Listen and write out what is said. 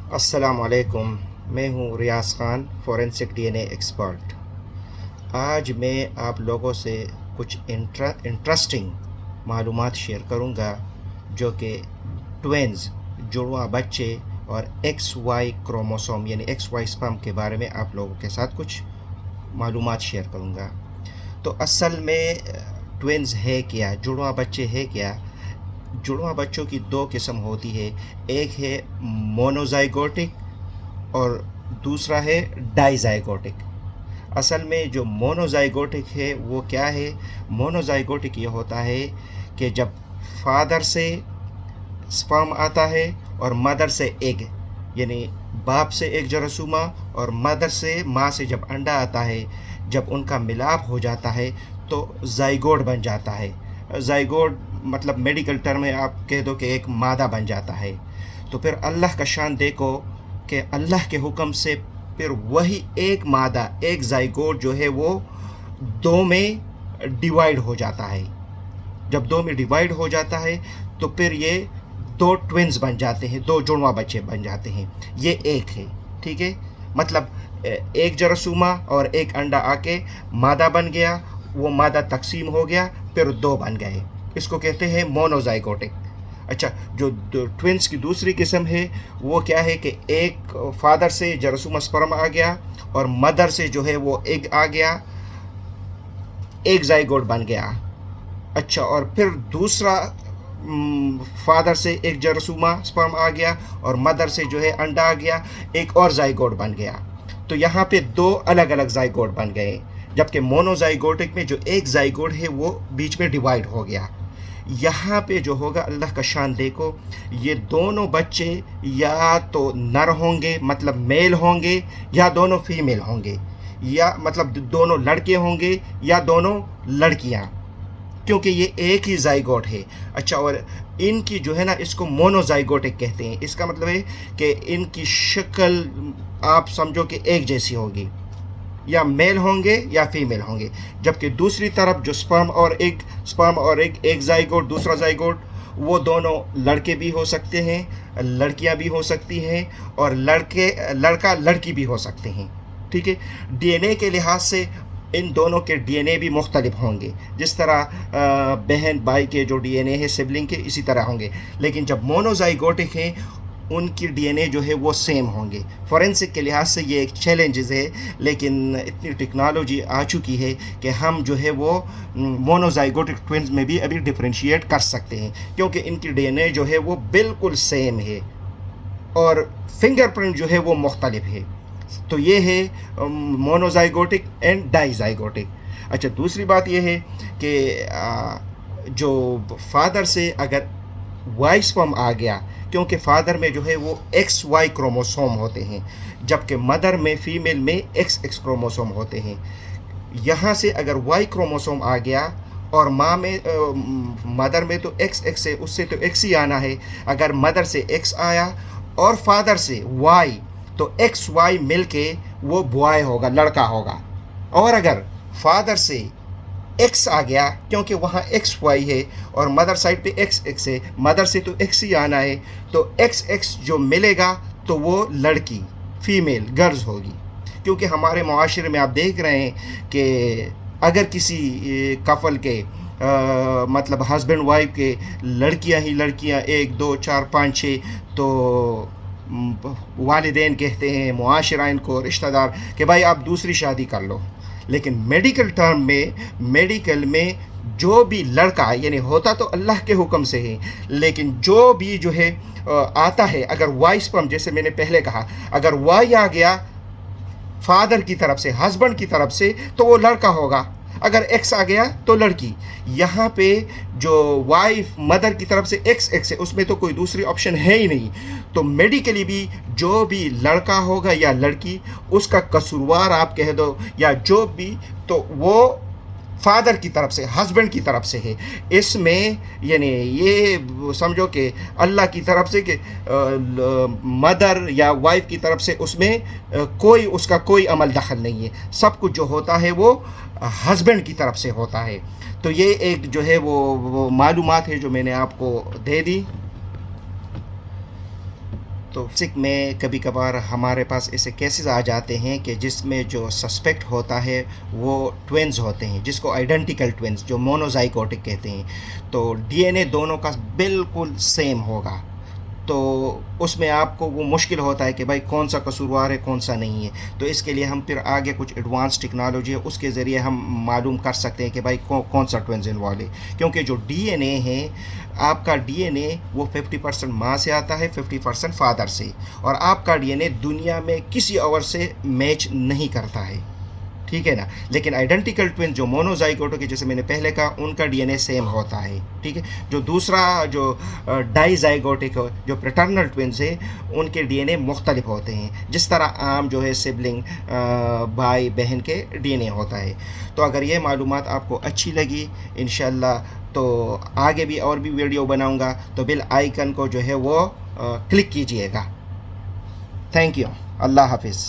السلام علیکم، میں ہوں ریاض خان، فورینسک ڈی این اے ایکسپرٹ۔ آج میں آپ لوگوں سے کچھ انٹرسٹنگ معلومات شیئر کروں گا جو کہ ٹوینز جڑواں بچے اور ایکس وائی کروموسوم یعنی ایکس وائی اسپرم کے بارے میں آپ لوگوں کے ساتھ کچھ معلومات شیئر کروں گا۔ تو اصل میں ٹوینز ہے کیا، جڑواں بچے ہے کیا؟ جڑواں بچوں کی دو قسم ہوتی ہے، ایک ہے مونوزائگوٹک اور دوسرا ہے ڈائیزائگوٹک۔ اصل میں جو مونوزائگوٹک ہے وہ کیا ہے؟ مونوزائگوٹک یہ ہوتا ہے کہ جب فادر سے سپرم آتا ہے اور مدر سے ایگ، یعنی باپ سے ایک جراثومہ اور مدر سے ماں سے جب انڈا آتا ہے، جب ان کا ملاپ ہو جاتا ہے تو زائگوٹ بن جاتا ہے۔ زائگوٹ مطلب میڈیکل ٹرم ہے، آپ کہہ دو کہ ایک مادہ بن جاتا ہے۔ تو پھر اللہ کا شان دیکھو کہ اللہ کے حکم سے پھر وہی ایک مادہ، ایک زائگوٹ جو ہے وہ دو میں ڈیوائیڈ ہو جاتا ہے۔ جب دو میں ڈیوائیڈ ہو جاتا ہے تو پھر یہ دو ٹوینز بن جاتے ہیں، دو جڑواں بچے بن جاتے ہیں۔ یہ ایک ہے، ٹھیک ہے؟ مطلب ایک جراثومہ اور ایک انڈا آ کے مادہ بن گیا، وہ مادہ تقسیم ہو گیا، پھر دو بن گئے، اس کو کہتے ہیں مونوزائگوٹک۔ اچھا، جو ٹوینس کی دوسری قسم ہے وہ کیا ہے کہ ایک فادر سے جراثومہ سپرم آ گیا اور مدر سے جو ہے وہ ایگ آ گیا، ایک زائگوٹ بن گیا۔ اچھا، اور پھر دوسرا فادر سے ایک جراثومہ سپرم آ گیا اور مدر سے جو ہے انڈا آ گیا، ایک اور زائگوٹ بن گیا۔ تو یہاں پہ دو الگ الگ زائگوٹ بن گئے، جبکہ مونوزائگوٹک میں جو ایک زائگوٹ ہے وہ بیچ میں ڈیوائیڈ ہو گیا۔ یہاں پہ جو ہوگا، اللہ کا شان دیکھو، یہ دونوں بچے یا تو نر ہوں گے مطلب میل ہوں گے، یا دونوں فیمیل ہوں گے، یا مطلب دونوں لڑکے ہوں گے یا دونوں لڑکیاں، کیونکہ یہ ایک ہی زائگوٹ ہے۔ اچھا، اور ان کی جو ہے نا، اس کو مونوزائگوٹک کہتے ہیں۔ اس کا مطلب ہے کہ ان کی شکل آپ سمجھو کہ ایک جیسی ہوگی، یا میل ہوں گے یا فیمیل ہوں گے، جبکہ دوسری طرف جو سپرم اور ایک زائگوٹ، دوسرا زائگوٹ، وہ دونوں لڑکے بھی ہو سکتے ہیں، لڑکیاں بھی ہو سکتی ہیں، اور لڑکا لڑکی بھی ہو سکتے ہیں، ٹھیک ہے؟ ڈی این اے کے لحاظ سے ان دونوں کے ڈی این اے بھی مختلف ہوں گے، جس طرح بہن بھائی کے جو ڈی این اے ہے سبلنگ کے، اسی طرح ہوں گے۔ لیکن جب مونوزائگوٹک ہیں، ان کی ڈی این اے جو ہے وہ سیم ہوں گے۔ فورینسک کے لحاظ سے یہ ایک چیلنجز ہے، لیکن اتنی ٹیکنالوجی آ چکی ہے کہ ہم جو ہے وہ مونوزائگوٹک ٹوینز میں بھی ابھی ڈفرینشیٹ کر سکتے ہیں، کیونکہ ان کی ڈی این اے جو ہے وہ بالکل سیم ہے اور فنگر پرنٹ جو ہے وہ مختلف ہے۔ تو یہ ہے مونوزائگوٹک اینڈ ڈائیزائگوٹک۔ اچھا، دوسری بات یہ ہے کہ جو فادر سے اگر وائی سپرم آ گیا، کیونکہ فادر میں جو ہے وہ ایکس وائی کروموسوم ہوتے ہیں، جبکہ مدر میں فیمیل میں ایکس ایکس کروموسوم ہوتے ہیں۔ یہاں سے اگر وائی کروموسوم آ گیا اور ماں میں مدر میں تو ایکس ایکس ہے، اس سے تو ایکس ہی آنا ہے۔ اگر مدر سے ایکس آیا اور فادر سے وائی، تو ایکس وائی مل کے وہ بوائے ہوگا، لڑکا ہوگا۔ اور اگر فادر سے ایکس آ گیا، کیونکہ وہاں ایکس وائی ہے اور مدر سائڈ پہ ایکس ایکس ہے، مدر سے تو ایکس ہی آنا ہے، تو ایکس ایکس جو ملے گا تو وہ لڑکی، فیمیل، گرلز ہوگی۔ کیونکہ ہمارے معاشرے میں آپ دیکھ رہے ہیں کہ اگر کسی کپل کے مطلب ہسبینڈ وائف کے لڑکیاں ہی لڑکیاں 1 2 4 5 6، تو والدین کہتے ہیں، معاشرہ ان کو، رشتہ دار، کہ بھائی آپ دوسری شادی کر لو۔ لیکن میڈیکل ٹرم میں، میڈیکل میں جو بھی لڑکا، یعنی ہوتا تو اللہ کے حکم سے ہے، لیکن جو بھی جو ہے آتا ہے، اگر وائی سپرم، جیسے میں نے پہلے کہا، اگر وائی آ گیا فادر کی طرف سے، ہسبینڈ کی طرف سے، تو وہ لڑکا ہوگا۔ اگر ایکس آ گیا تو لڑکی۔ یہاں پہ جو وائف مدر کی طرف سے ایکس ایکس ہے، اس میں تو کوئی دوسری آپشن ہے ہی نہیں۔ تو میڈیکلی بھی جو بھی لڑکا ہوگا یا لڑکی، اس کا قصوروار آپ کہہ دو یا جو بھی، تو وہ فادر کی طرف سے، ہسبینڈ کی طرف سے ہے۔ اس میں یعنی یہ سمجھو کہ اللہ کی طرف سے کہ مدر یا وائف کی طرف سے اس میں کوئی، اس کا کوئی عمل دخل نہیں ہے۔ سب کچھ جو ہوتا ہے وہ ہسبینڈ کی طرف سے ہوتا ہے۔ تو یہ ایک جو ہے وہ معلومات ہے جو میں نے آپ کو دے دی۔ تو فزک میں کبھی کبھار ہمارے پاس ایسے کیسز آ جاتے ہیں کہ جس میں جو سسپیکٹ ہوتا ہے وہ ٹوینز ہوتے ہیں، جس کو آئیڈینٹیکل ٹوینز جو مونوزائگوٹک کہتے ہیں، تو ڈی این اے دونوں کا بالکل سیم ہوگا، تو اس میں آپ کو وہ مشکل ہوتا ہے کہ بھائی کون سا قصوروار ہے کون سا نہیں ہے. تو اس کے لیے ہم پھر آگے کچھ ایڈوانس ٹیکنالوجی ہے اس کے ذریعے ہم معلوم کر سکتے ہیں کہ بھائی کون سا ٹوینز انوالو ہے، کیونکہ جو ڈی این اے ہے آپ کا ڈی این اے وہ 50% ماں سے آتا ہے 50% فادر سے، اور آپ کا ڈی این اے دنیا میں کسی اور سے میچ نہیں کرتا ہے، ٹھیک ہے نا. لیکن آئیڈینٹیکل ٹوین جو مونوزائگوٹک ہے جیسے میں نے پہلے کہا ان کا ڈی این اے سیم ہوتا ہے، ٹھیک ہے. جو دوسرا جو ڈائی زائگوٹک جو پیٹرنل ٹوینز ہے ان کے ڈی این اے مختلف ہوتے ہیں، جس طرح عام جو ہے سبلنگ بھائی بہن کے ڈی این اے ہوتا ہے. تو اگر یہ معلومات آپ کو اچھی لگی انشاءاللہ تو آگے بھی اور بھی ویڈیو بناؤں گا، تو بیل آئیکن کو جو ہے وہ کلک کیجئے گا. Thank you. اللہ حافظ.